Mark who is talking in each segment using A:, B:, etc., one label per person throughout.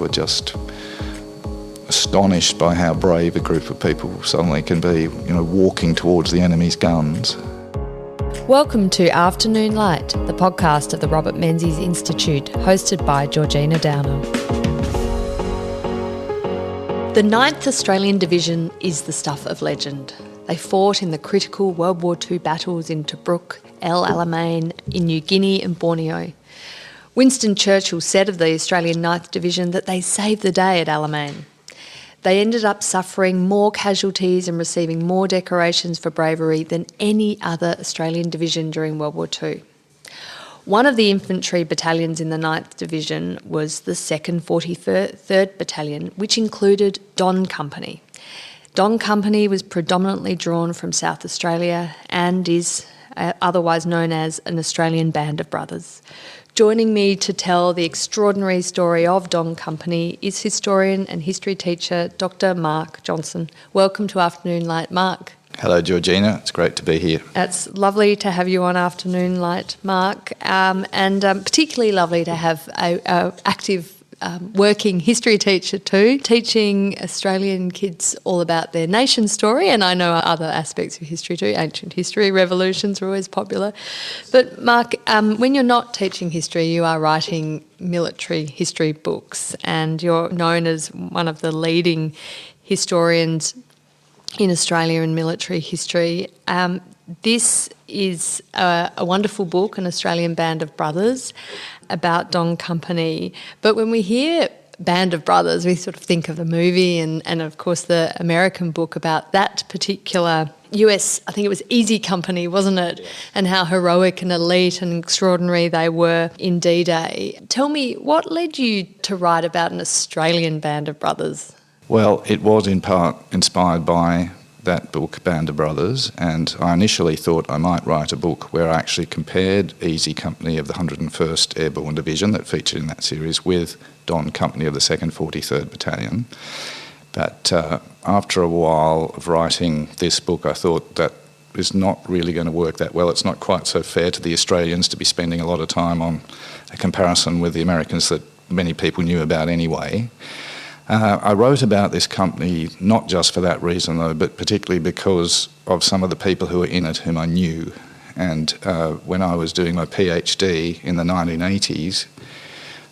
A: were just astonished by how brave a group of people suddenly can be, walking towards the enemy's guns.
B: Welcome to Afternoon Light, the podcast of the Robert Menzies Institute, hosted by Georgina Downer. The 9th Australian Division is the stuff of legend. They fought in the critical World War II battles in Tobruk, Alamein in New Guinea and Borneo. Winston Churchill said of the Australian 9th Division that they saved the day at Alamein. They ended up suffering more casualties and receiving more decorations for bravery than any other Australian division during World War II. One of the infantry battalions in the 9th Division was the 2nd 43rd Battalion, which included Don Company. Don Company was predominantly drawn from South Australia and is otherwise known as an Australian band of brothers. Joining me to tell the extraordinary story of Don Company is historian and history teacher Dr. Mark Johnston. Welcome to Afternoon Light, Mark.
A: Hello, Georgina. It's great to be here.
B: It's lovely to have you on Afternoon Light, Mark, and particularly lovely to have a active working history teacher too, teaching Australian kids all about their nation story, and I know other aspects of history too. Ancient history, revolutions are always popular. But Mark, when you're not teaching history, you are writing military history books, and you're known as one of the leading historians in Australia in military history. This is a wonderful book, An Australian Band of Brothers, about Don Company. But when we hear Band of Brothers, we sort of think of the movie and of course the American book about that particular US, I think it was Easy Company, wasn't it? Yeah. And how heroic and elite and extraordinary they were in D-Day. Tell me, what led you to write about an Australian Band of Brothers?
A: Well, it was in part inspired by that book, Band of Brothers, and I initially thought I might write a book where I actually compared Easy Company of the 101st Airborne Division that featured in that series with Don Company of the 2nd 43rd Battalion. But after a while of writing this book, I thought that is not really going to work that well. It's not quite so fair to the Australians to be spending a lot of time on a comparison with the Americans that many people knew about anyway. I wrote about this company not just for that reason though, but particularly because of some of the people who were in it whom I knew. And when I was doing my PhD in the 1980s,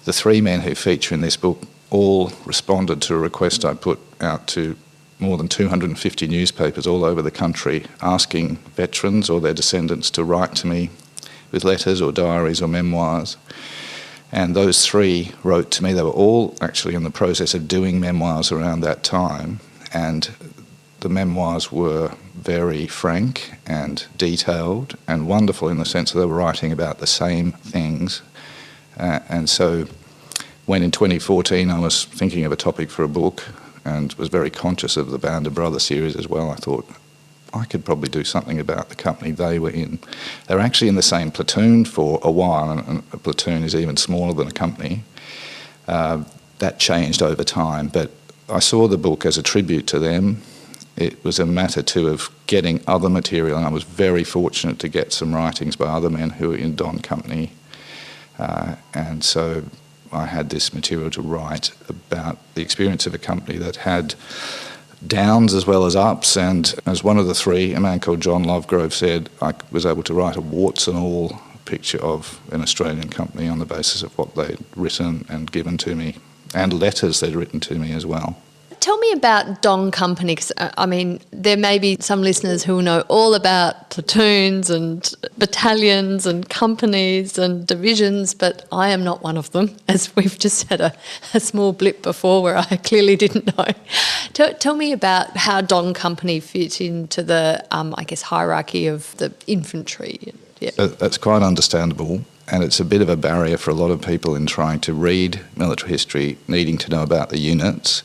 A: the three men who feature in this book all responded to a request I put out to more than 250 newspapers all over the country, asking veterans or their descendants to write to me with letters or diaries or memoirs. And those three wrote to me. They were all actually in the process of doing memoirs around that time, and the memoirs were very frank and detailed and wonderful in the sense that they were writing about the same things. And so when in 2014 I was thinking of a topic for a book and was very conscious of the Band of Brothers series as well, I thought I could probably do something about the company they were in. They were actually in the same platoon for a while, and a platoon is even smaller than a company. That changed over time, but I saw the book as a tribute to them. It was a matter too of getting other material, and I was very fortunate to get some writings by other men who were in Don Company. And so I had this material to write about the experience of a company that had downs as well as ups, and as one of the three, a man called John Lovegrove, said, I was able to write a warts and all picture of an Australian company on the basis of what they'd written and given to me, and letters they'd written to me as well.
B: Tell me about Don Company, because there may be some listeners who will know all about platoons and battalions and companies and divisions, but I am not one of them, as we've just had a small blip before where I clearly didn't know. Tell me about how Don Company fit into the, hierarchy of the infantry. Yeah.
A: That's quite understandable, and it's a bit of a barrier for a lot of people in trying to read military history, needing to know about the units.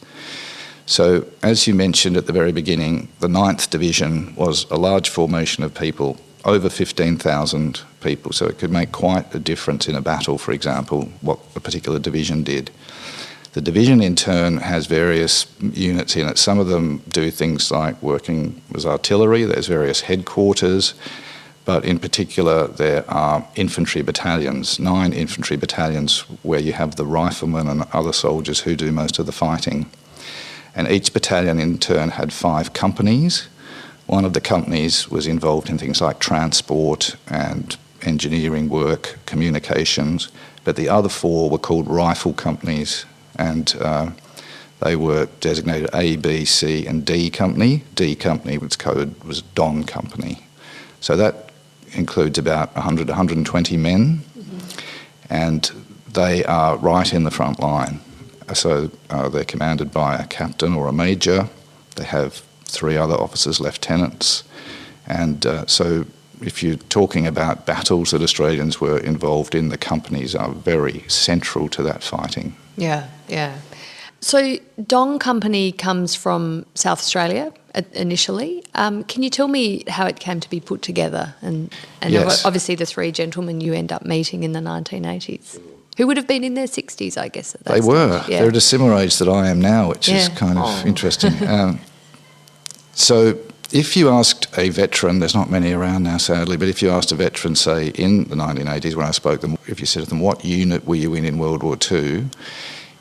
A: So, as you mentioned at the very beginning, the 9th Division was a large formation of people, over 15,000 people, so it could make quite a difference in a battle, for example, what a particular division did. The division in turn has various units in it. Some of them do things like working as artillery. There's various headquarters. but in particular there are infantry battalions, 9 infantry battalions, where you have the riflemen and other soldiers who do most of the fighting. And each battalion in turn had 5 companies. One of the companies was involved in things like transport and engineering work, communications, but the other 4 were called rifle companies, and they were designated A, B, C and D Company. D Company was code was Don Company. So that includes about 100, 120 men, and they are right in the front line. So they're commanded by a captain or a major. They have 3 other officers, lieutenants, and so if you're talking about battles that Australians were involved in, the companies are very central to that fighting.
B: Yeah, yeah. So Dong Company comes from South Australia initially. Can you tell me how it came to be put together? And
A: Yes.
B: Obviously the 3 gentlemen you end up meeting in the 1980s, who would have been in their 60s, I guess, at that
A: They
B: stage.
A: were.
B: Yeah.
A: They're at a similar age that I am now, which is kind of interesting. So if you asked a veteran, there's not many around now sadly, but if you asked a veteran, say in the 1980s when I spoke to them, if you said to them, what unit were you in World War II?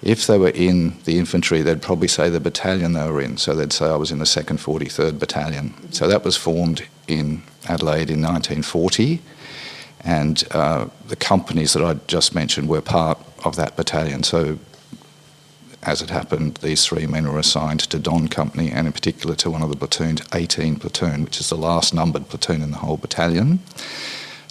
A: If they were in the infantry, they'd probably say the battalion they were in. So they'd say I was in the 2nd 43rd Battalion. So that was formed in Adelaide in 1940, and the companies that I just mentioned were part of that battalion. So as it happened, these 3 men were assigned to Don Company, and in particular to one of the platoons, 18 Platoon, which is the last numbered platoon in the whole battalion.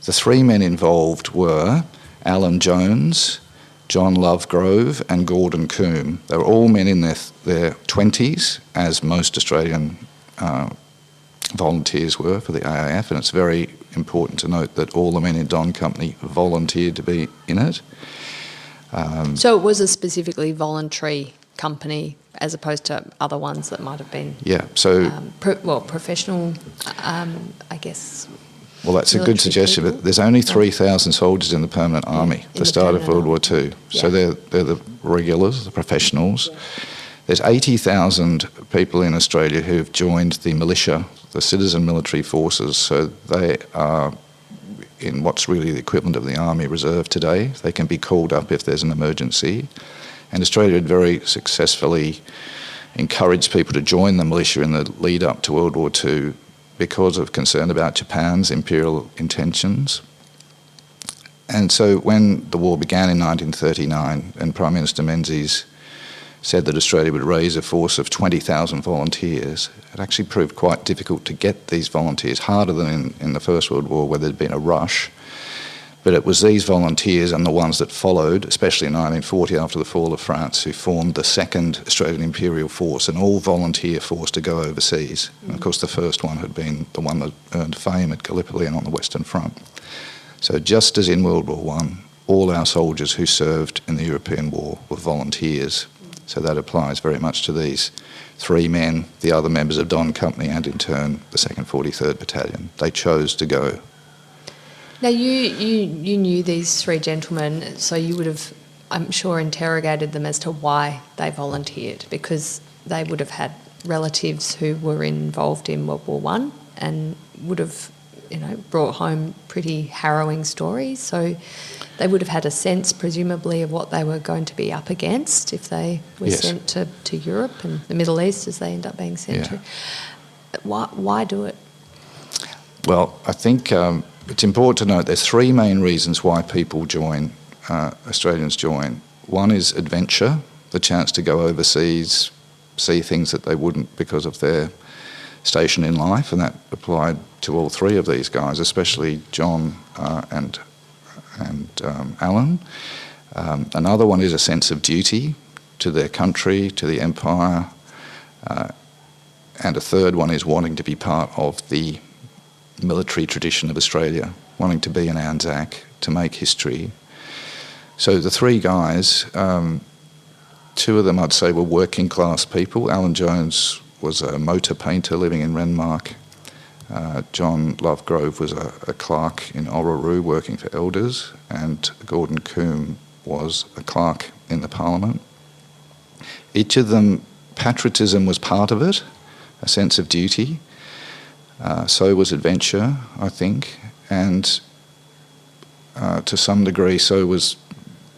A: The 3 men involved were Alan Jones, John Lovegrove and Gordon Coombe. They were all men in their 20s, as most Australian volunteers were for the AIF, and it's very important to note that all the men in Don Company volunteered to be in it.
B: So it was a specifically voluntary company as opposed to other ones that might have been professional, I guess.
A: Well, that's a good suggestion, but there's only 3,000 soldiers in the permanent army at the start of World War II.
B: Yeah.
A: So they're the regulars, the professionals. Yeah. There's 80,000 people in Australia who've joined the militia, the citizen military forces, so they are in what's really the equivalent of the Army Reserve today. They can be called up if there's an emergency. And Australia had very successfully encouraged people to join the militia in the lead up to World War II because of concern about Japan's imperial intentions. And so when the war began in 1939 and Prime Minister Menzies said that Australia would raise a force of 20,000 volunteers, it actually proved quite difficult to get these volunteers, harder than in the First World War where there'd been a rush. But it was these volunteers and the ones that followed, especially in 1940 after the fall of France, who formed the second Australian Imperial Force, an all-volunteer force to go overseas. And of course the first one had been the one that earned fame at Gallipoli and on the Western Front. So just as in World War I, all our soldiers who served in the European War were volunteers. So that applies very much to these 3 men, the other members of Don Company, and in turn the 2nd 43rd Battalion. They chose to go.
B: Now you knew these 3 gentlemen, so you would have, I'm sure, interrogated them as to why they volunteered, because they would have had relatives who were involved in World War I and would have, brought home pretty harrowing stories. So they would have had a sense, presumably, of what they were going to be up against if they were sent to Europe and the Middle East, as they end up being sent to. Why do it?
A: Well, I think it's important to note there's 3 main reasons why people join, Australians join. One is adventure, the chance to go overseas, see things that they wouldn't because of their station in life, and that applied to all 3 of these guys, especially John and Alan. Another one is a sense of duty to their country, to the empire, and a third one is wanting to be part of the military tradition of Australia, wanting to be an Anzac, to make history. So the 3 guys, 2 of them I'd say were working class people. Alan Jones was a motor painter living in Renmark. John Lovegrove was a clerk in Orroroo working for elders, and Gordon Coombe was a clerk in the Parliament. Each of them, patriotism was part of it, a sense of duty. So was adventure, I think, and to some degree so was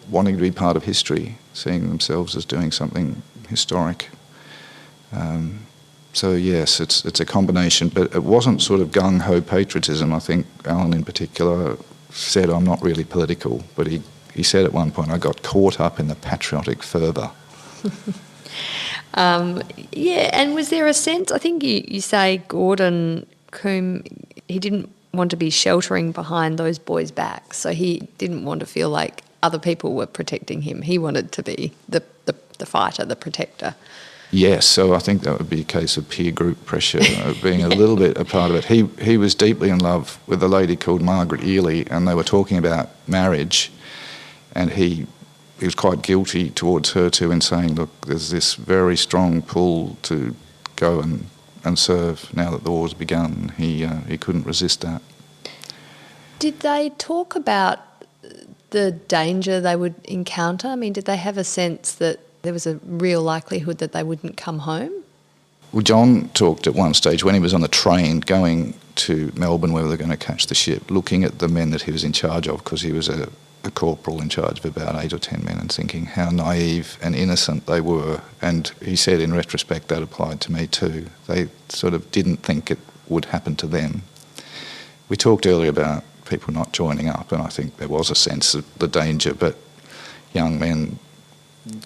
A: wanting to be part of history, seeing themselves as doing something historic. So yes, it's a combination, but it wasn't sort of gung-ho patriotism. I think Alan in particular said, I'm not really political, but he said at one point, I got caught up in the patriotic fervour.
B: Yeah, and was there a sense, I think you say Gordon Coombe, he didn't want to be sheltering behind those boys' backs, so he didn't want to feel like other people were protecting him. He wanted to be the fighter, the protector.
A: Yes, so I think that would be a case of peer group pressure, being a little bit a part of it. He was deeply in love with a lady called Margaret Ely, and they were talking about marriage, and he was quite guilty towards her too in saying, look, there's this very strong pull to go and serve now that the war's begun. He couldn't resist that.
B: Did they talk about the danger they would encounter? I mean, did they have a sense that there was a real likelihood that they wouldn't come home?
A: Well, John talked at one stage when he was on the train going to Melbourne where they were going to catch the ship, looking at the men that he was in charge of, because he was a corporal in charge of about 8 or 10 men, and thinking how naive and innocent they were. And he said in retrospect that applied to me too. They sort of didn't think it would happen to them. We talked earlier about people not joining up, and I think there was a sense of the danger, but young men,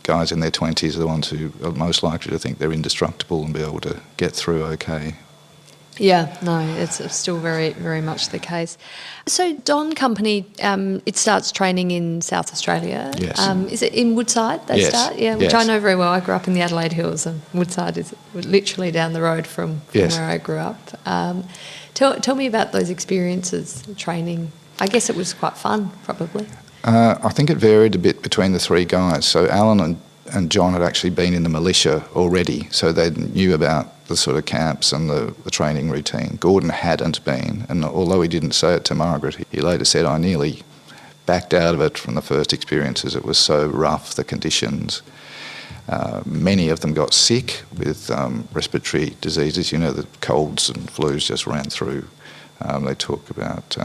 A: guys in their 20s, are the ones who are most likely to think they're indestructible and be able to get through okay.
B: Yeah, no, it's still very, very much the case. So Don Company, it starts training in South Australia.
A: Yes.
B: Is it in Woodside they
A: Yes.
B: start? Yeah, which
A: Yes.
B: I know very well. I grew up in the Adelaide Hills, and Woodside is literally down the road from
A: Yes.
B: where I grew up. Tell me about those experiences, training. I guess it was quite fun, probably.
A: I think it varied a bit between the three guys. So Alan and John had actually been in the militia already, so they knew about the sort of camps and the training routine. Gordon hadn't been, and although he didn't say it to Margaret, he later said, I nearly backed out of it from the first experiences. It was so rough, the conditions. Many of them got sick with respiratory diseases. You know, the colds and flus just ran through. They talk about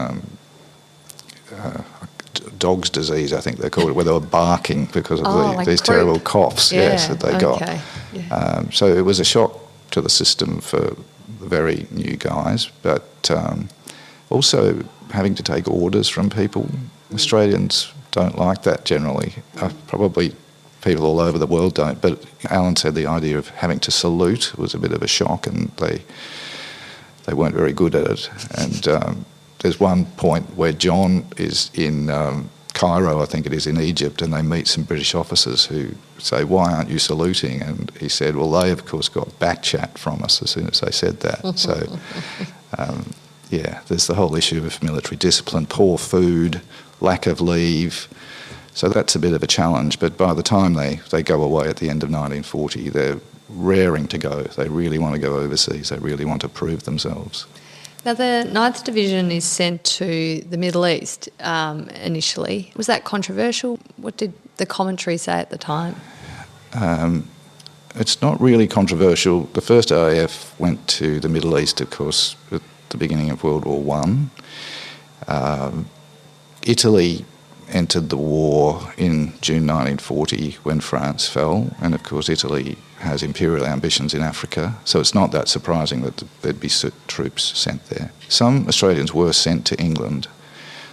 A: dog's disease, I think they called it, where they were barking because of
B: like
A: these
B: croup.
A: terrible coughs that they got.
B: Yeah.
A: So it was a shock to the system for the very new guys, but also having to take orders from people. Australians don't like that generally. Probably people all over the world don't, but Alan said the idea of having to salute was a bit of a shock, and they weren't very good at it. And there's one point where John is in Cairo, I think it is, in Egypt, and they meet some British officers who say, why aren't you saluting? And he said, well, they, of course, got back chat from us as soon as they said that. So, there's the whole issue of military discipline, poor food, lack of leave. So that's a bit of a challenge. But by the time they go away at the end of 1940, they're raring to go. They really want to go overseas. They really want to prove themselves.
B: Now, the 9th Division is sent to the Middle East initially. Was that controversial? What did the commentary say at the time?
A: It's not really controversial. The first RAF went to the Middle East, of course, at the beginning of World War I. Italy entered the war in June 1940 when France fell, and of course Italy has imperial ambitions in Africa, so it's not that surprising that there'd be troops sent there. Some Australians were sent to England,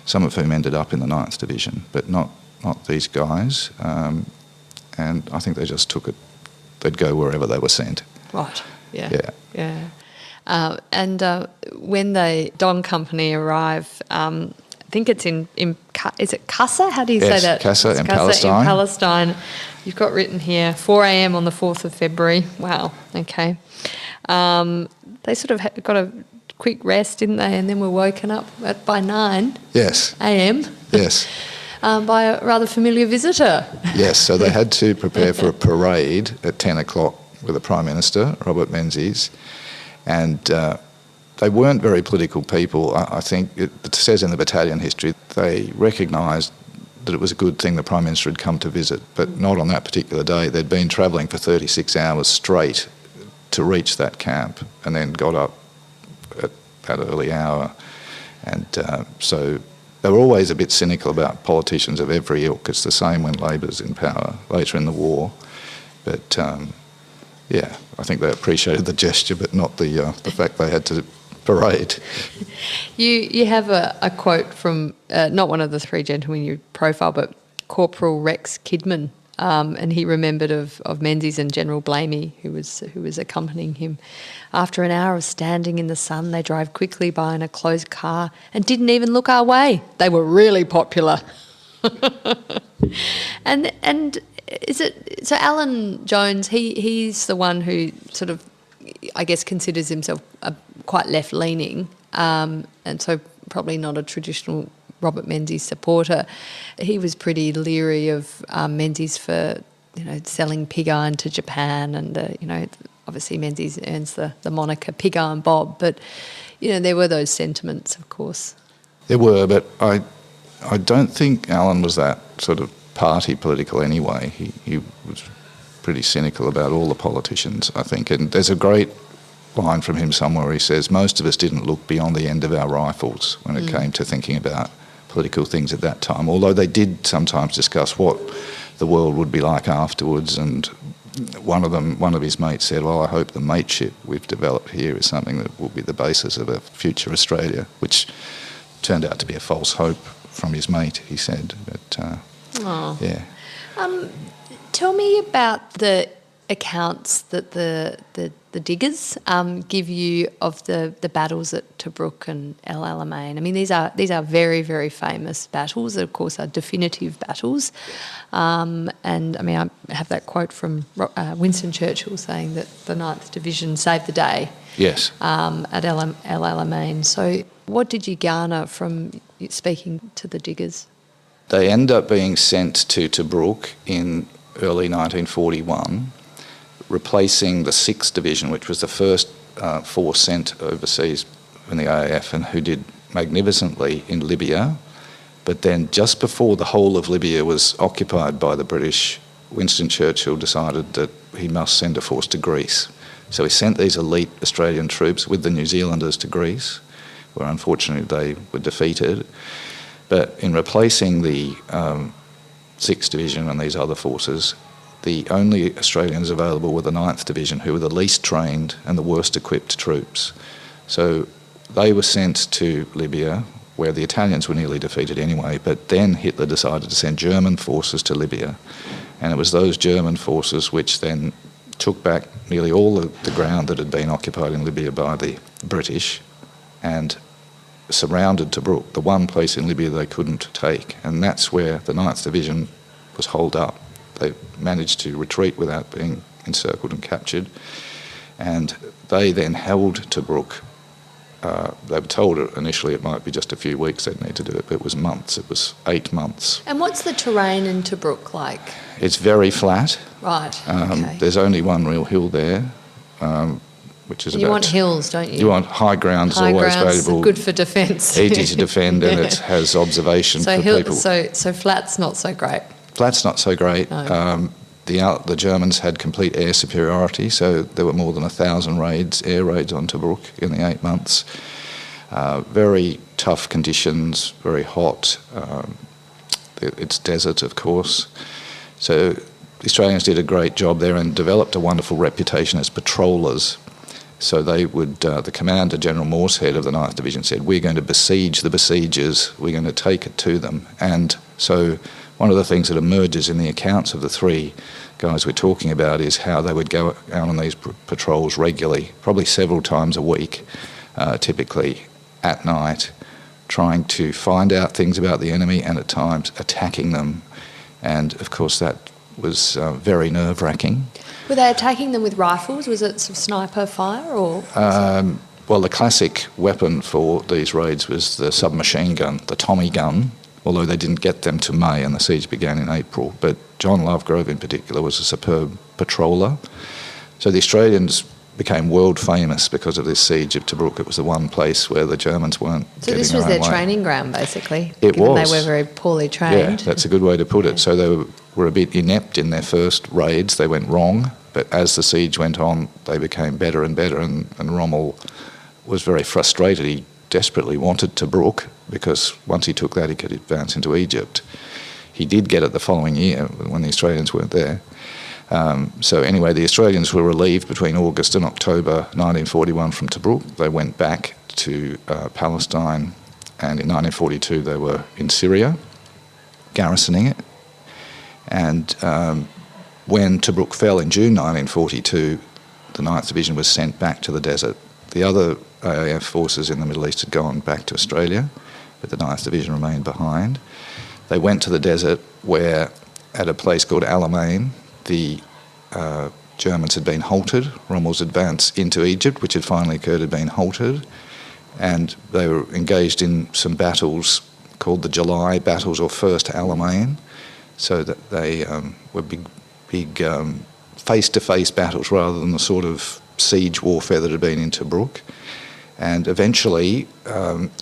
A: some of whom ended up in the 9th Division, but not these guys, and I think they just took it. They'd go wherever they were sent.
B: Right, yeah. And when the Don Company arrive, I think it's in is it Qasr? How do you say that?
A: Qasr in
B: Qasr
A: Palestine.
B: in Palestine. You've got written here 4 a.m. on the 4th of February. Wow, okay. They sort of got a quick rest, didn't they? And then were woken up by 9 a.m.
A: Yes.
B: By a rather familiar visitor.
A: Yes, so they had to prepare for a parade at 10 o'clock with the Prime Minister, Robert Menzies, and they weren't very political people. I think it says in the battalion history they recognised that it was a good thing the Prime Minister had come to visit, but not on that particular day. They'd been travelling for 36 hours straight to reach that camp, and then got up at that early hour And so they were always a bit cynical about politicians of every ilk. It's the same when Labor's in power later in the war. But yeah, I think they appreciated the gesture, but not the fact they had to parade.
B: You have a quote from not one of the three gentlemen you profile, but Corporal Rex Kidman, and he remembered of Menzies and General Blamey, who was accompanying him. After an hour of standing in the sun, they drove quickly by in a closed car and didn't even look our way. They were really popular. and is it so? Alan Jones, he's the one who sort of, I guess, considers himself quite left-leaning, and so probably not a traditional Robert Menzies supporter. He was pretty leery of Menzies for, selling pig iron to Japan, and obviously Menzies earns the moniker Pig Iron Bob, but there were those sentiments, of course.
A: There were, but I don't think Alan was that sort of party political anyway. He was pretty cynical about all the politicians, I think. And there's a great line from him somewhere where he says, most of us didn't look beyond the end of our rifles when it came to thinking about political things at that time, although they did sometimes discuss what the world would be like afterwards. And one of his mates said, well, I hope the mateship we've developed here is something that will be the basis of a future Australia, which turned out to be a false hope from his mate, he said. But yeah.
B: Tell me about the accounts that the diggers give you of the battles at Tobruk and El Alamein. I mean, these are very, very famous battles. That, of course, are definitive battles. And I mean, I have that quote from Winston Churchill saying that the 9th Division saved the day.
A: Yes.
B: At El Alamein. So, what did you garner from speaking to the diggers?
A: They end up being sent to Tobruk in early 1941, replacing the 6th Division, which was the first force sent overseas in the AAF and who did magnificently in Libya. But then just before the whole of Libya was occupied by the British, Winston Churchill decided that he must send a force to Greece. So he sent these elite Australian troops with the New Zealanders to Greece, where unfortunately they were defeated. But in replacing the 6th Division and these other forces, the only Australians available were the 9th Division, who were the least trained and the worst equipped troops. So they were sent to Libya, where the Italians were nearly defeated anyway, but then Hitler decided to send German forces to Libya. And it was those German forces which then took back nearly all the ground that had been occupied in Libya by the British and surrounded Tobruk, the one place in Libya they couldn't take. And that's where the 9th Division was holed up. They managed to retreat without being encircled and captured. And they then held Tobruk. They were told initially it might be just a few weeks they'd need to do it, but it was months. It was 8 months.
B: And what's the terrain in Tobruk like?
A: It's very flat.
B: Right, okay.
A: There's only one real hill there, which is
B: and you want hills, don't you?
A: You want high grounds always available.
B: Good for defence.
A: Easy to defend, and it has observation for people.
B: So flat's not so great.
A: Flat's not so great.
B: No.
A: The Germans had complete air superiority, so there were more than 1,000 air raids on Tobruk in the 8 months. Very tough conditions, very hot. It's desert, of course. So the Australians did a great job there and developed a wonderful reputation as patrollers. So they would, the commander, General Moorehead of the 9th Division, said, we're going to besiege the besiegers, we're going to take it to them. And so one of the things that emerges in the accounts of the three guys we're talking about is how they would go out on these patrols regularly, probably several times a week, typically at night, trying to find out things about the enemy and at times attacking them. And of course that was very nerve-wracking.
B: Were they attacking them with rifles? Was it sort of sniper fire or?
A: Well, the classic weapon for these raids was the submachine gun, the Tommy gun, although they didn't get them to May and the siege began in April. But John Lovegrove in particular was a superb patroller. So the Australians became world famous because of this siege of Tobruk. It was the one place where the Germans weren't
B: So
A: getting
B: this was
A: their
B: their
A: own way.
B: training ground, basically?
A: It
B: given
A: was.
B: They were very poorly trained.
A: Yeah, that's a good way to put it. So they were a bit inept in their first raids. They went wrong. But as the siege went on, they became better and better. And Rommel was very frustrated. He desperately wanted Tobruk, because once he took that he could advance into Egypt. He did get it the following year when the Australians weren't there. So anyway, the Australians were relieved between August and October 1941 from Tobruk. They went back to Palestine, and in 1942 they were in Syria, garrisoning it. And when Tobruk fell in June 1942, the 9th Division was sent back to the desert. The other AAF forces in the Middle East had gone back to Australia, but the 9th Division remained behind. They went to the desert where, at a place called Alamein, the Germans had been halted. Rommel's advance into Egypt, which had finally occurred, had been halted, and they were engaged in some battles called the July battles, or First Alamein, so that they were big face-to-face battles rather than the sort of siege warfare that had been in Tobruk. And eventually,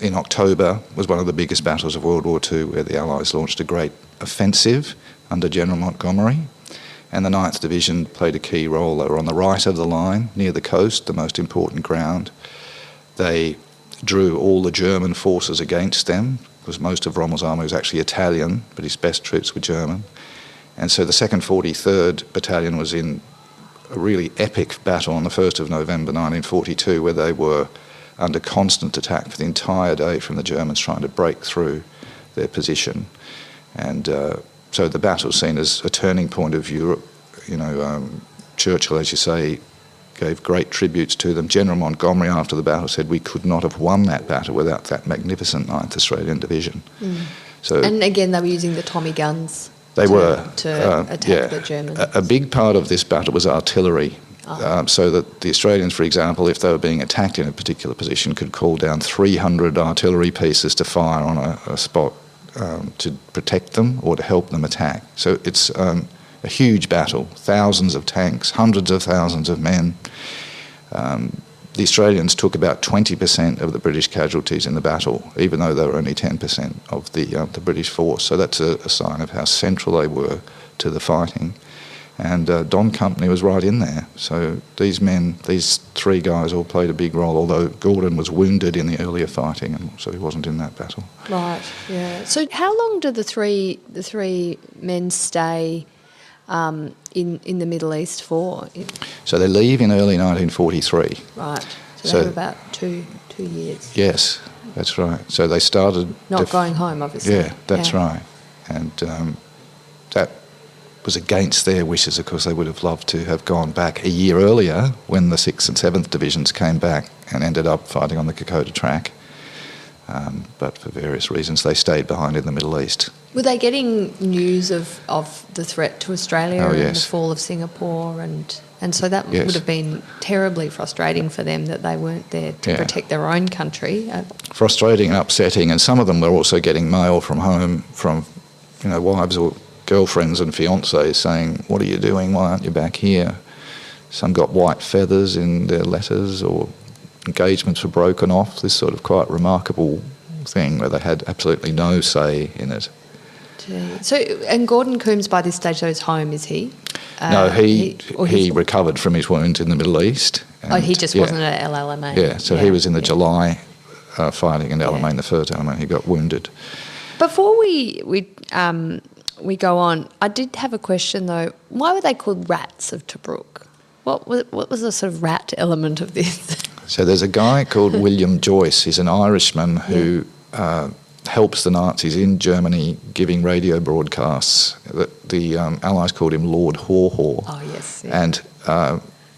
A: in October, was one of the biggest battles of World War II, where the Allies launched a great offensive under General Montgomery, and the 9th Division played a key role. They were on the right of the line, near the coast, the most important ground. They drew all the German forces against them, because most of Rommel's army was actually Italian, but his best troops were German. And so the 2nd 43rd Battalion was in a really epic battle on the 1st of November 1942, where they were under constant attack for the entire day from the Germans trying to break through their position. And so the battle was seen as a turning point of Europe. Churchill, as you say, gave great tributes to them. General Montgomery, after the battle, said we could not have won that battle without that magnificent 9th Australian Division. So,
B: and again, they were using the Tommy guns.
A: They were
B: to attack the Germans.
A: A big part of this battle was artillery, so that the Australians, for example, if they were being attacked in a particular position, could call down 300 artillery pieces to fire on a spot to protect them or to help them attack. So it's a huge battle, thousands of tanks, hundreds of thousands of men. The Australians took about 20% of the British casualties in the battle, even though they were only 10% of the British force. So that's a sign of how central they were to the fighting. And Don Company was right in there. So these men, these three guys, all played a big role, although Gordon was wounded in the earlier fighting, and so he wasn't in that battle.
B: Right, yeah. So how long did the three men stay in the Middle East for?
A: So they leave in early 1943.
B: Right. So they have about two years.
A: Yes, that's right. So they started...
B: Not going home, obviously.
A: Yeah, that's right. And that was against their wishes. Of course, they would have loved to have gone back a year earlier when the 6th and 7th Divisions came back and ended up fighting on the Kokoda track. But for various reasons, they stayed behind in the Middle East.
B: Were they getting news of the threat to Australia and the fall of Singapore? And so that would have been terribly frustrating for them that they weren't there to protect their own country.
A: Frustrating and upsetting. And some of them were also getting mail from home from, wives or girlfriends and fiancés saying, "What are you doing? Why aren't you back here?" Some got white feathers in their letters, or engagements were broken off. This sort of quite remarkable thing where they had absolutely no say in it.
B: So, and Gordon Coombs by this stage is home, is he?
A: No, he recovered from his wounds in the Middle East.
B: And, he just wasn't at Alamein.
A: Yeah, so he was in the July fighting in Alamein, the first Alamein. He got wounded.
B: Before we go on, I did have a question though. Why were they called rats of Tobruk? What was the sort of rat element of this?
A: So there's a guy called William Joyce. He's an Irishman who helps the Nazis in Germany giving radio broadcasts. The Allies called him Lord Haw-Haw.
B: Oh, yes. Yeah.
A: And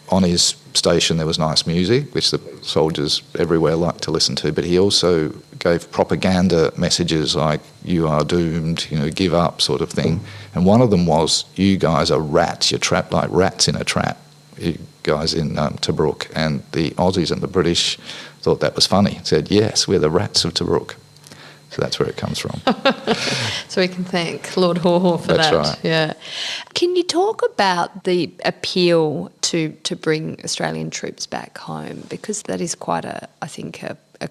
A: on his station there was nice music, which the soldiers everywhere liked to listen to, but he also gave propaganda messages like, "You are doomed, give up," sort of thing. And one of them was, "You guys are rats, you're trapped like rats in a trap, you guys in Tobruk." And the Aussies and the British thought that was funny, said, "Yes, we're the rats of Tobruk." So that's where it comes from.
B: So we can thank Lord Haw-Haw for that.
A: That's right.
B: Yeah. Can you talk about the appeal to bring Australian troops back home? Because that is quite a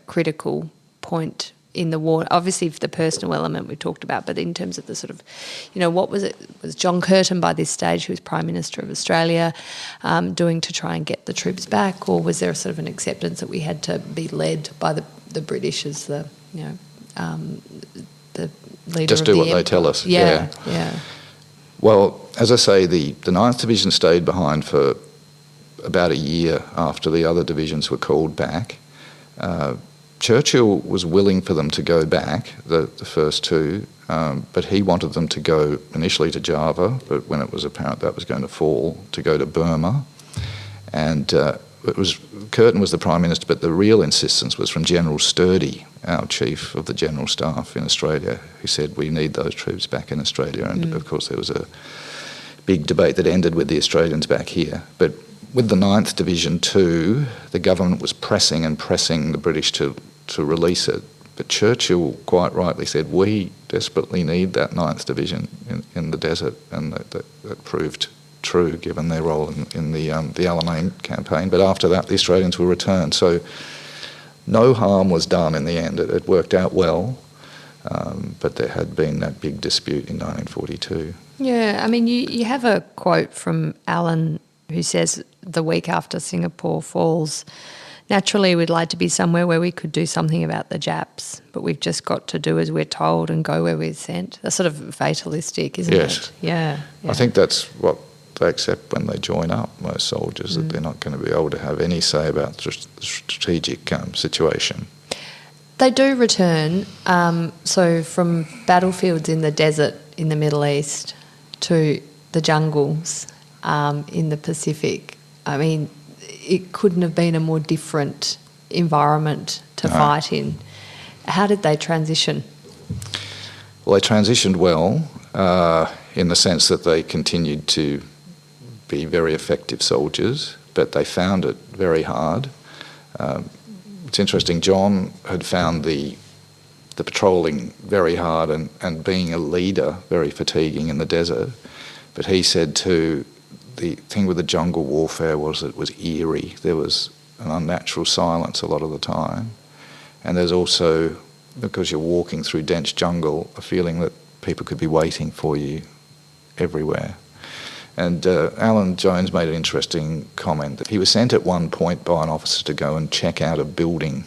B: critical point in the war? Obviously, the personal element we talked about, but in terms of the sort of, what was it? Was John Curtin by this stage, who was Prime Minister of Australia, doing to try and get the troops back, or was there sort of an acceptance that we had to be led by the British as the leader
A: Just
B: of
A: do
B: the
A: what they
B: empire?
A: tell us.
B: Yeah.
A: Well, as I say, the 9th Division stayed behind for about a year after the other divisions were called back. Churchill was willing for them to go back, the first two, but he wanted them to go initially to Java, but when it was apparent that was going to fall, to go to Burma. And Curtin was the Prime Minister, but the real insistence was from General Sturdy, our Chief of the General Staff in Australia, who said we need those troops back in Australia. And of course there was a big debate that ended with the Australians back here. But with the 9th Division too, the government was pressing the British to release it. But Churchill quite rightly said, we desperately need that 9th Division in the desert, and that proved true given their role in the Alamein campaign. But after that, the Australians were returned. So no harm was done in the end. It worked out well, but there had been that big dispute in 1942.
B: Yeah, I mean, you have a quote from Alan who says, the week after Singapore falls, naturally we'd like to be somewhere where we could do something about the Japs, but we've just got to do as we're told and go where we're sent. That's sort of fatalistic, isn't it? Yeah.
A: I think that's what they accept when they join up, most soldiers, that they're not going to be able to have any say about the strategic situation.
B: They do return, so from battlefields in the desert in the Middle East to the jungles in the Pacific. I mean, it couldn't have been a more different environment to fight in. How did they transition?
A: Well, they transitioned well in the sense that they continued to be very effective soldiers, but they found it very hard. It's interesting, John had found the patrolling very hard and being a leader very fatiguing in the desert, but he said too, the thing with the jungle warfare was it was eerie. There was an unnatural silence a lot of the time, and there's also, because you're walking through dense jungle, a feeling that people could be waiting for you everywhere. And Alan Jones made an interesting comment that he was sent at one point by an officer to go and check out a building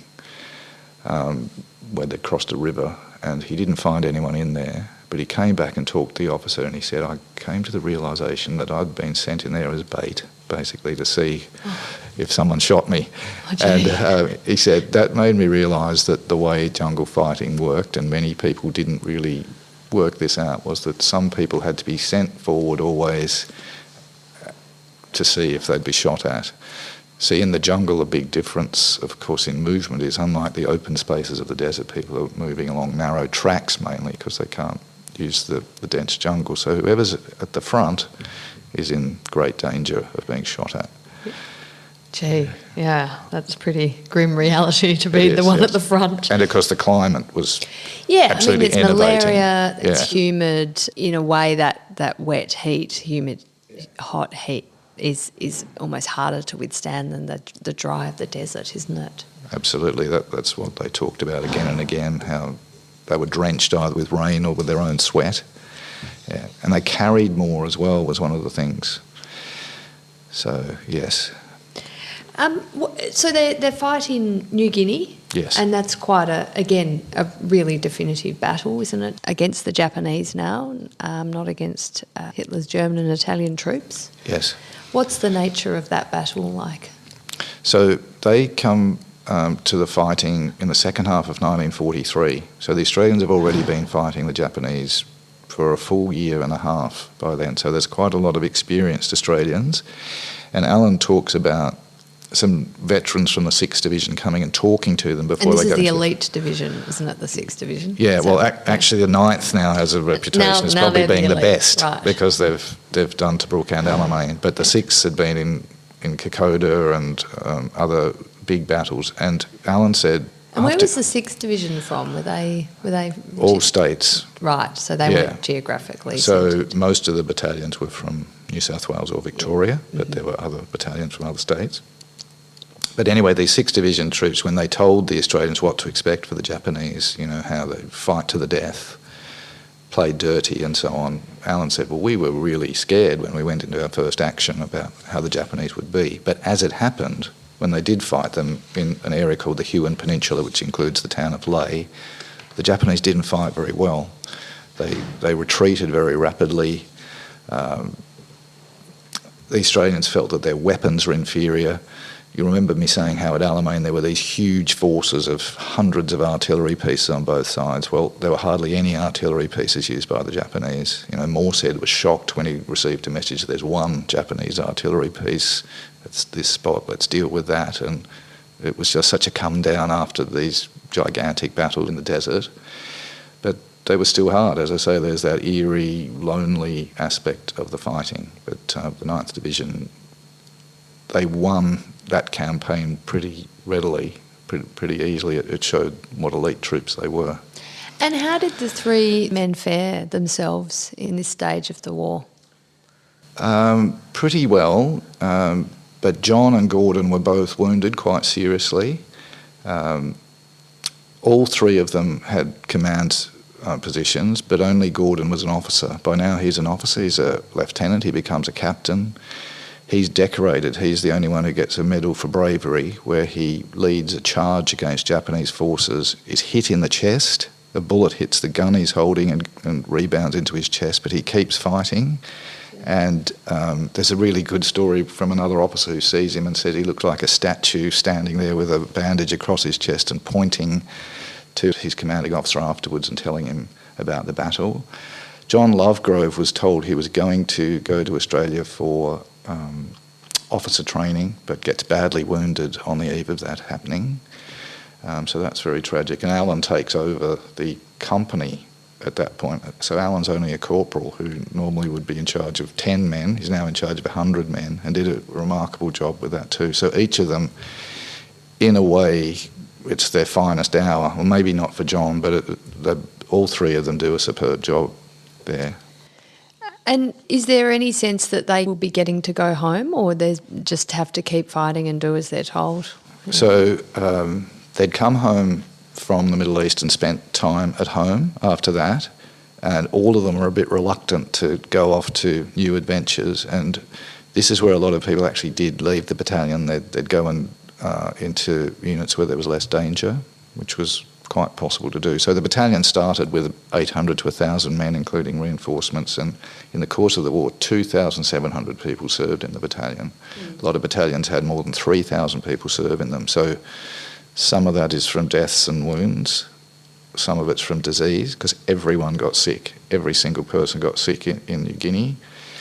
A: where they crossed a river, and he didn't find anyone in there, but he came back and talked to the officer, and he said, I came to the realisation that I'd been sent in there as bait, basically to see if someone shot me. And he said, that made me realise that the way jungle fighting worked, and many people didn't really work this out, was that some people had to be sent forward always to see if they'd be shot at. See, in the jungle, a big difference, of course, in movement is, unlike the open spaces of the desert, people are moving along narrow tracks mainly because they can't use the dense jungle. So whoever's at the front is in great danger of being shot at.
B: Gee, yeah, that's pretty grim reality to be the one at the front.
A: And of course the climate was absolutely
B: it's
A: innovating.
B: malaria, it's humid, in a way that wet heat, humid, hot heat is almost harder to withstand than the dry of the desert, isn't it?
A: Absolutely, that's what they talked about again and again, how they were drenched either with rain or with their own sweat. Yeah. And they carried more as well, was one of the things. So, yes.
B: So they're fighting New Guinea?
A: Yes.
B: And that's quite a really definitive battle, isn't it? Against the Japanese now, not against Hitler's German and Italian troops.
A: Yes.
B: What's the nature of that battle like?
A: So they come to the fighting in the second half of 1943. So the Australians have already been fighting the Japanese for a full year and a half by then. So there's quite a lot of experienced Australians. And Alan talks about some veterans from the 6th Division coming and talking to them before they go.
B: And this is the elite division, isn't it, the 6th Division?
A: Yeah, well, actually the 9th now has a reputation as probably being the best, right, because they've done Tobruk and Alamein. But the 6th had been in Kokoda and other big battles. And Alan said...
B: And where was the 6th Division from? Were they
A: all states.
B: Right, so they weren't geographically.
A: So most of the battalions were from New South Wales or Victoria, but there were other battalions from other states. But anyway, these 6th Division troops, when they told the Australians what to expect for the Japanese, how they fight to the death, play dirty and so on, Alan said, well, we were really scared when we went into our first action about how the Japanese would be. But as it happened, when they did fight them in an area called the Huon Peninsula, which includes the town of Lae, the Japanese didn't fight very well. They retreated very rapidly. The Australians felt that their weapons were inferior. You remember me saying how at Alamein there were these huge forces of hundreds of artillery pieces on both sides. Well, there were hardly any artillery pieces used by the Japanese. Morsehead was shocked when he received a message, there's one Japanese artillery piece, it's this spot, let's deal with that. And it was just such a come down after these gigantic battles in the desert. But they were still hard. As I say, there's that eerie, lonely aspect of the fighting. But the 9th Division, they won that campaign pretty readily, pretty easily. It showed what elite troops they were.
B: And how did the 3 men fare themselves in this stage of the war?
A: Pretty well, but John and Gordon were both wounded quite seriously. All 3 of them had command positions, but only Gordon was an officer. By now he's an officer, he's a lieutenant, he becomes a captain. He's decorated. He's the only one who gets a medal for bravery, where he leads a charge against Japanese forces, is hit in the chest. The bullet hits the gun he's holding and rebounds into his chest, but he keeps fighting. And there's a really good story from another officer who sees him and said he looked like a statue standing there with a bandage across his chest and pointing to his commanding officer afterwards and telling him about the battle. John Lovegrove was told he was going to go to Australia for officer training, but gets badly wounded on the eve of that happening. So that's very tragic. And Alan takes over the company at that point. So Alan's only a corporal who normally would be in charge of 10 men. He's now in charge of 100 men and did a remarkable job with that too. So each of them, in a way, it's their finest hour. Well, maybe not for John, but all 3 of them do a superb job there.
B: And is there any sense that they will be getting to go home, or they just have to keep fighting and do as they're told?
A: So they'd come home from the Middle East and spent time at home after that, and all of them were a bit reluctant to go off to new adventures. And this is where a lot of people actually did leave the battalion. They'd go into units where there was less danger, which was quite possible to do. So the battalion started with 800 to 1,000 men, including reinforcements, and in the course of the war, 2,700 people served in the battalion. A lot of battalions had more than 3,000 people serve in them. So some of that is from deaths and wounds, some of it's from disease, because everyone got sick. Every single person got sick in New Guinea.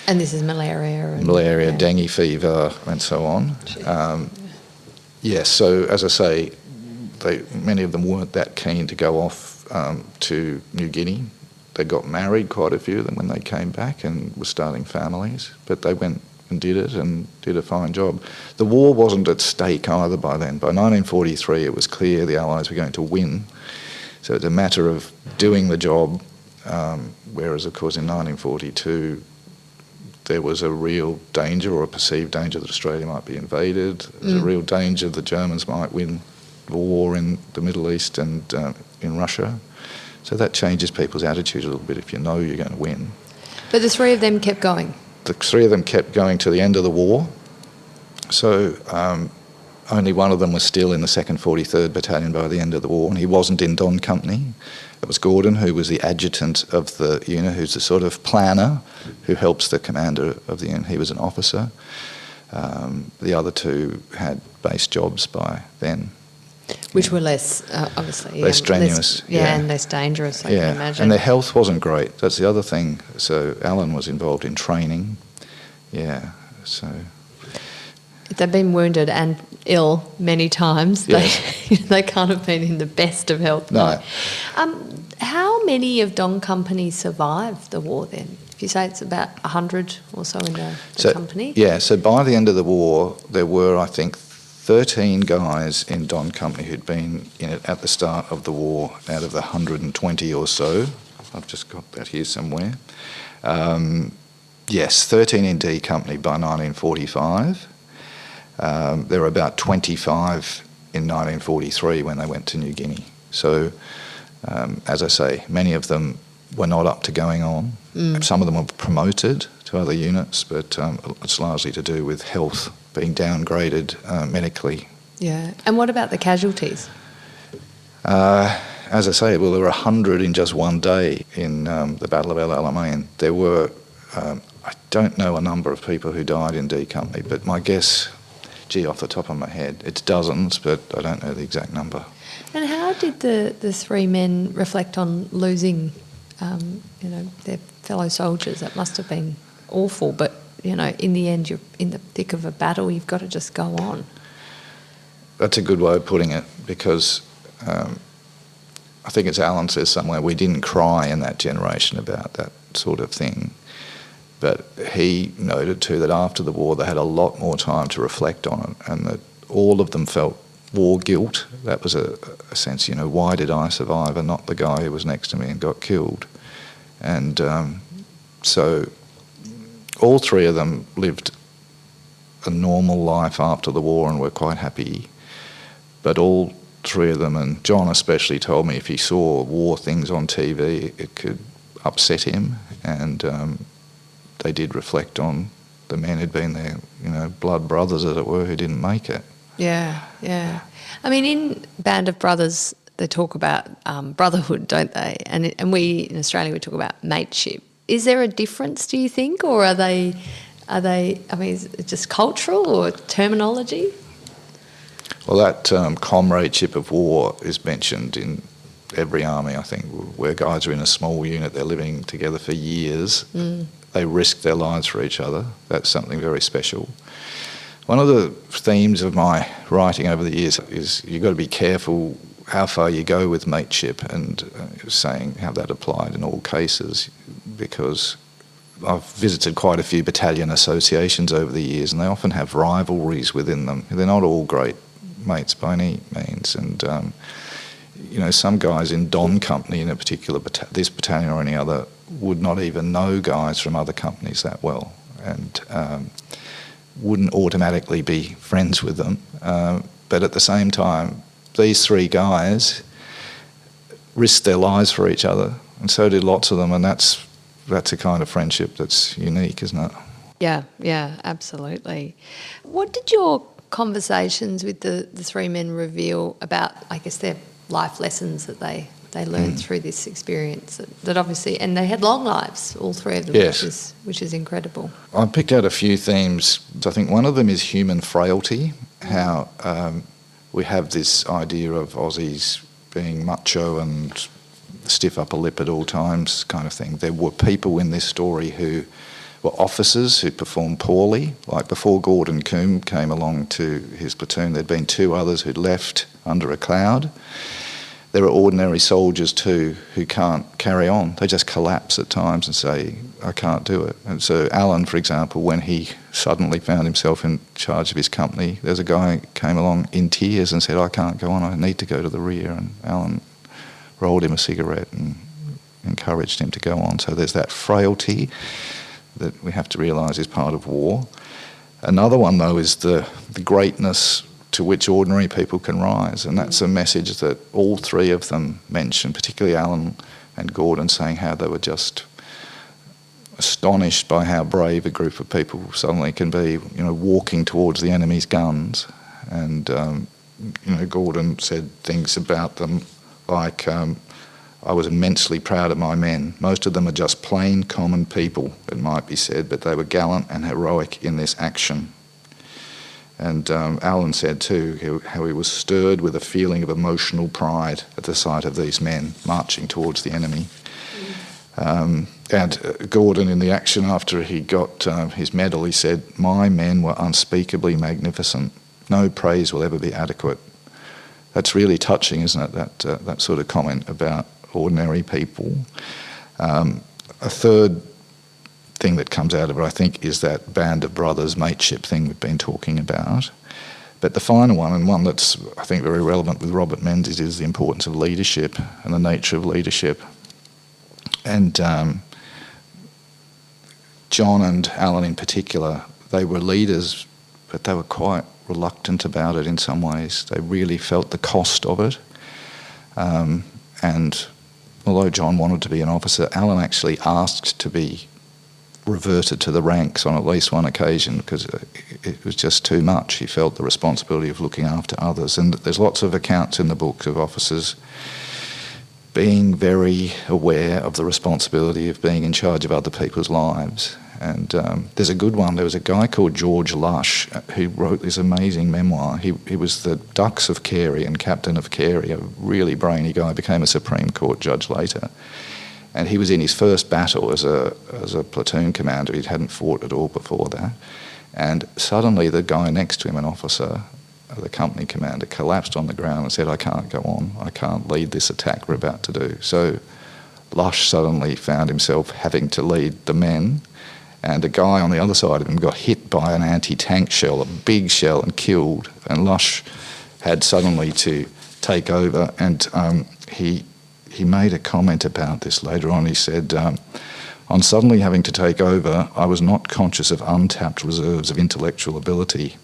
B: And this is malaria.
A: Malaria, dengue fever, and so on. Yes, so as I say, many of them weren't that keen to go off to New Guinea. They got married, quite a few of them, when they came back and were starting families. But they went and did it and did a fine job. The war wasn't at stake either by then. By 1943, it was clear the Allies were going to win. So it's a matter of doing the job, whereas, of course, in 1942, there was a real danger, or a perceived danger, that Australia might be invaded. There was a real danger the Germans might win the war in the Middle East and in Russia. So that changes people's attitudes a little bit if you know you're going to win.
B: But the 3 of them kept going?
A: The 3 of them kept going to the end of the war. So only one of them was still in the 2nd 43rd Battalion by the end of the war, and he wasn't in Don Company. It was Gordon, who was the adjutant of the unit, who's the sort of planner who helps the commander of the unit. He was an officer. The other 2 had base jobs by then.
B: Which were less, obviously...
A: Less strenuous.
B: And less dangerous, I can imagine.
A: And their health wasn't great. That's the other thing. So Alan was involved in training. So...
B: If they've been wounded and ill many times, they can't have been in the best of health.
A: No.
B: How many of Don Company survived the war then? If you say it's about 100 or so in the company? Yeah,
A: so by the end of the war, there were, I think, 13 guys in Don Company who'd been in it at the start of the war out of the 120 or so. I've just got that here somewhere. 13 in D Company by 1945. There were about 25 in 1943 when they went to New Guinea. So, as I say, many of them were not up to going on. Some of them were promoted to other units, but it's largely to do with health being downgraded medically.
B: Yeah. And what about the casualties?
A: As I say, well, there were 100 in just one day in the Battle of El Alamein. There were, I don't know a number of people who died in D Company, but my guess, off the top of my head, it's dozens, but I don't know the exact number.
B: And how did the three men reflect on losing, their fellow soldiers? That must have been awful, but, in the end, you're in the thick of a battle, you've got to just go on.
A: That's a good way of putting it, because I think it's Alan says somewhere, we didn't cry in that generation about that sort of thing. But he noted too that after the war they had a lot more time to reflect on it, and that all of them felt war guilt. That was a sense, why did I survive and not the guy who was next to me and got killed? And so all three of them lived a normal life after the war and were quite happy. But all three of them, and John especially, told me if he saw war things on TV, it could upset him, and they did reflect on the men who'd been their, blood brothers, as it were, who didn't make it.
B: Yeah, yeah. I mean, in Band of Brothers, they talk about brotherhood, don't they? And we in Australia, we talk about mateship. Is there a difference, do you think, or are they? I mean, is it just cultural or terminology?
A: Well, that comradeship of war is mentioned in every army, I think, where guys are in a small unit, they're living together for years. They risk their lives for each other. That's something very special. One of the themes of my writing over the years is you've got to be careful how far you go with mateship, and saying how that applied in all cases, because I've visited quite a few battalion associations over the years, and they often have rivalries within them. They're not all great mates by any means, and some guys in Don Company in a particular this battalion or any other would not even know guys from other companies that well, and wouldn't automatically be friends with them. But at the same time, these three guys risked their lives for each other, and so did lots of them, and that's a kind of friendship that's unique, isn't it?
B: Yeah, absolutely. What did your conversations with the three men reveal about, I guess, their life lessons that they learned through this experience? That obviously, and they had long lives, all three of them,
A: yes.
B: which is incredible.
A: I picked out a few themes. I think one of them is human frailty, how we have this idea of Aussies being macho and stiff upper lip at all times kind of thing. There were people in this story who were officers who performed poorly. Like before Gordon Coombe came along to his platoon, there'd been two others who'd left under a cloud. There are ordinary soldiers too who can't carry on. They just collapse at times and say, I can't do it. And so Alan, for example, when he suddenly found himself in charge of his company, there's a guy who came along in tears and said, I can't go on, I need to go to the rear. And Alan rolled him a cigarette and encouraged him to go on. So there's that frailty that we have to realise is part of war. Another one, though, is the greatness to which ordinary people can rise, and that's a message that all three of them mention, particularly Alan and Gordon, saying how they were just astonished by how brave a group of people suddenly can be, walking towards the enemy's guns. And, Gordon said things about them like, I was immensely proud of my men. Most of them are just plain, common people, it might be said, but they were gallant and heroic in this action. And Alan said too how he was stirred with a feeling of emotional pride at the sight of these men marching towards the enemy. And Gordon, in the action after he got his medal, he said, my men were unspeakably magnificent. No praise will ever be adequate. That's really touching, isn't it, that sort of comment about ordinary people. A third thing that comes out of it, I think, is that Band of Brothers mateship thing we've been talking about. But the final one, and one that's, I think, very relevant with Robert Menzies, is the importance of leadership and the nature of leadership. And John and Alan in particular, they were leaders but they were quite reluctant about it in some ways. They really felt the cost of it. And although John wanted to be an officer, Alan actually asked to be reverted to the ranks on at least one occasion because it was just too much. He felt the responsibility of looking after others. And there's lots of accounts in the book of officers being very aware of the responsibility of being in charge of other people's lives. And there's a good one. There was a guy called George Lush who wrote this amazing memoir. He was the Dux of Carey and captain of Carey, a really brainy guy, became a Supreme Court judge later. And he was in his first battle as a platoon commander. He hadn't fought at all before that. And suddenly the guy next to him, an officer, the company commander, collapsed on the ground and said, "I can't go on. I can't lead this attack we're about to do." So Lush suddenly found himself having to lead the men, and a guy on the other side of him got hit by an anti-tank shell, a big shell, and killed. And Lush had suddenly to take over, and he made a comment about this later on. He said, "On suddenly having to take over, I was not conscious of untapped reserves of intellectual ability."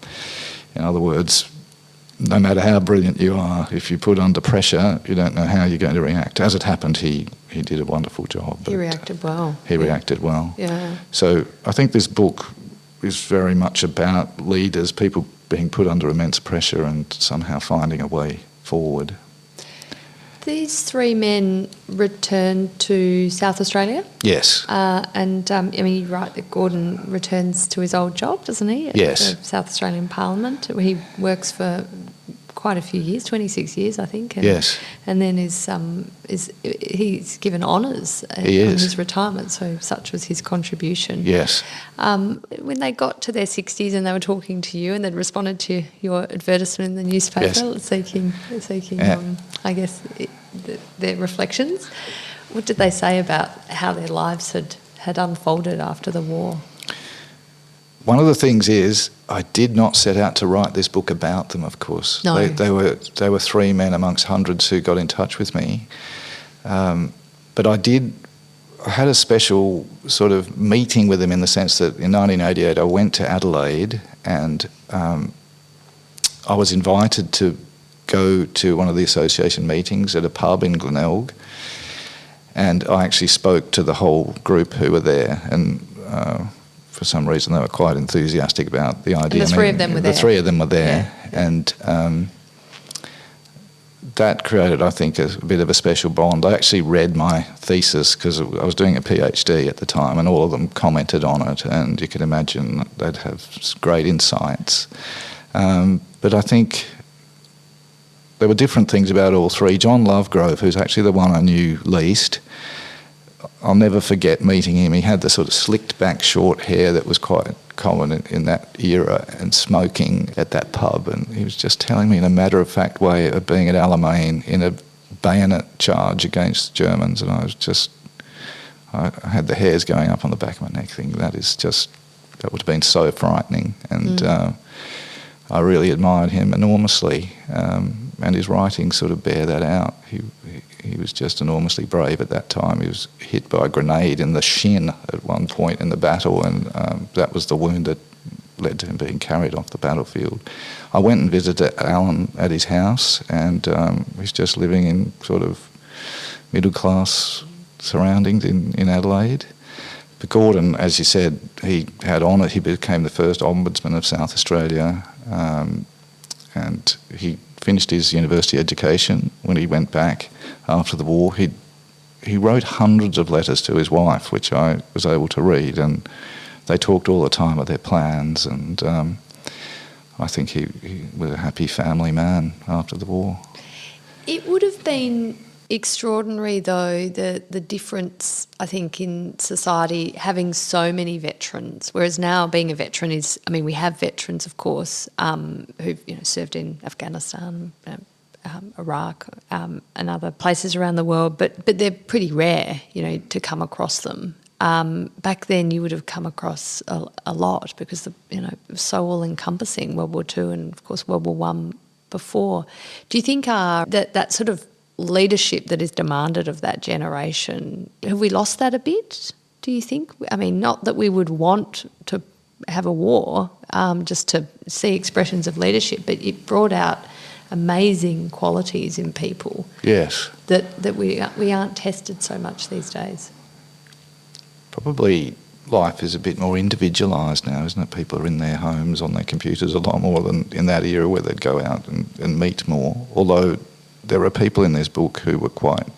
A: In other words, no matter how brilliant you are, if you're put under pressure, you don't know how you're going to react. As it happened, he did a wonderful job.
B: He reacted well.
A: He reacted well.
B: Yeah.
A: So I think this book is very much about leaders, people being put under immense pressure and somehow finding a way forward.
B: These three men returned to South Australia?
A: Yes.
B: You're right that Gordon returns to his old job, doesn't he? At
A: Yes.
B: the South Australian Parliament. He works for quite a few years, 26 years, I think. And,
A: Yes.
B: And then he's given honours on his retirement, so such was his contribution.
A: Yes.
B: When they got to their 60s and they were talking to you and they'd responded to your advertisement in the newspaper seeking I guess, their reflections, what did they say about how their lives had unfolded after the war?
A: One of the things is, I did not set out to write this book about them, of course.
B: No.
A: They were three men amongst hundreds who got in touch with me. But I had a special sort of meeting with them in the sense that in 1988 I went to Adelaide and I was invited to go to one of the association meetings at a pub in Glenelg, and I actually spoke to the whole group who were there, and for some reason they were quite enthusiastic about the idea.
B: And the three of them were there.
A: The three of them were there,
B: yeah.
A: And that created, I think, a bit of a special bond. I actually read my thesis because I was doing a PhD at the time, and all of them commented on it, and you can imagine they'd have great insights. But I think there were different things about all three. John Lovegrove, who's actually the one I knew least, I'll never forget meeting him. He had the sort of slicked back short hair that was quite common in that era, and smoking at that pub, and he was just telling me in a matter-of-fact way of being at Alamein in a bayonet charge against Germans, and I had the hairs going up on the back of my neck thinking that would have been so frightening, and I really admired him enormously, and his writings sort of bear that out. He was just enormously brave at that time. He was hit by a grenade in the shin at one point in the battle, and that was the wound that led to him being carried off the battlefield. I went and visited Alan at his house, and he's just living in sort of middle-class surroundings in Adelaide. But Gordon, as you said, he had honour. He became the first Ombudsman of South Australia, and he finished his university education. When he went back after the war, he wrote hundreds of letters to his wife, which I was able to read, and they talked all the time of their plans, and I think he was a happy family man after the war.
B: It would have been extraordinary, though, the difference, I think, in society having so many veterans, whereas now being a veteran is, I mean, we have veterans, of course, who've served in Afghanistan, Iraq, and other places around the world, but they're pretty rare, to come across them. Back then, you would have come across a lot because it was so all-encompassing, World War II and, of course, World War I before. Do you think that sort of leadership that is demanded of that generation, have we lost that a bit, do you think? I mean, not that we would want to have a war just to see expressions of leadership, but it brought out amazing qualities in people.
A: Yes.
B: That we aren't tested so much these days.
A: Probably life is a bit more individualised now, isn't it? People are in their homes on their computers a lot more than in that era where they'd go out and meet more. Although there are people in this book who were quite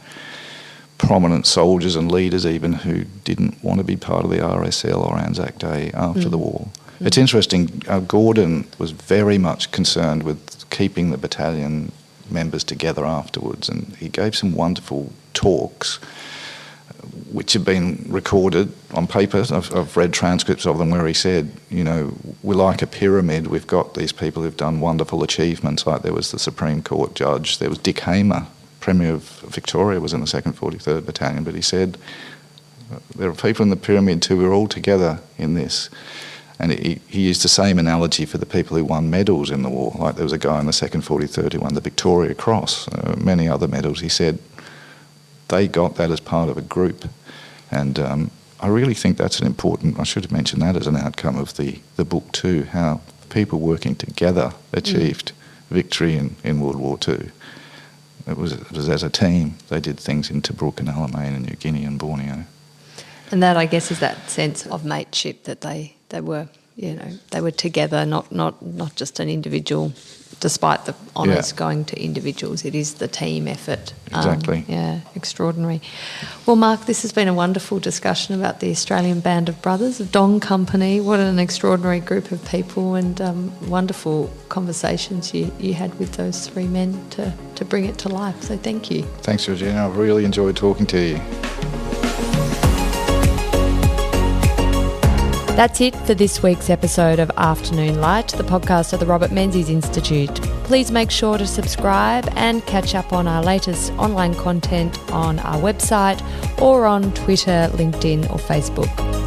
A: prominent soldiers and leaders even who didn't want to be part of the RSL or Anzac Day after the war. It's interesting, Gordon was very much concerned with keeping the battalion members together afterwards, and he gave some wonderful talks which have been recorded on paper. I've read transcripts of them where he said, you know, we're like a pyramid. We've got these people who've done wonderful achievements, like there was the Supreme Court judge, there was Dick Hamer, Premier of Victoria, was in the 2nd 43rd Battalion, but he said, there are people in the pyramid too, we're all together in this. And he used the same analogy for the people who won medals in the war. Like there was a guy in the 2nd 43rd who won the Victoria Cross, many other medals. He said they got that as part of a group. And I really think that's an important, I should have mentioned that as an outcome of the book too, how people working together achieved victory in World War II. It was as a team. They did things in Tobruk and Alamein and New Guinea and Borneo.
B: And that, I guess, is that sense of mateship that they were, you know, they were together, not just an individual. Despite the honours going to individuals, it is the team effort.
A: Exactly.
B: Extraordinary. Well, Mark, this has been a wonderful discussion about the Australian Band of Brothers of Dong Company. What an extraordinary group of people, and wonderful conversations you had with those three men to bring it to life. So thank you.
A: Thanks, Georgina. I've really enjoyed talking to you.
B: That's it for this week's episode of Afternoon Light, the podcast of the Robert Menzies Institute. Please make sure to subscribe and catch up on our latest online content on our website or on Twitter, LinkedIn or Facebook.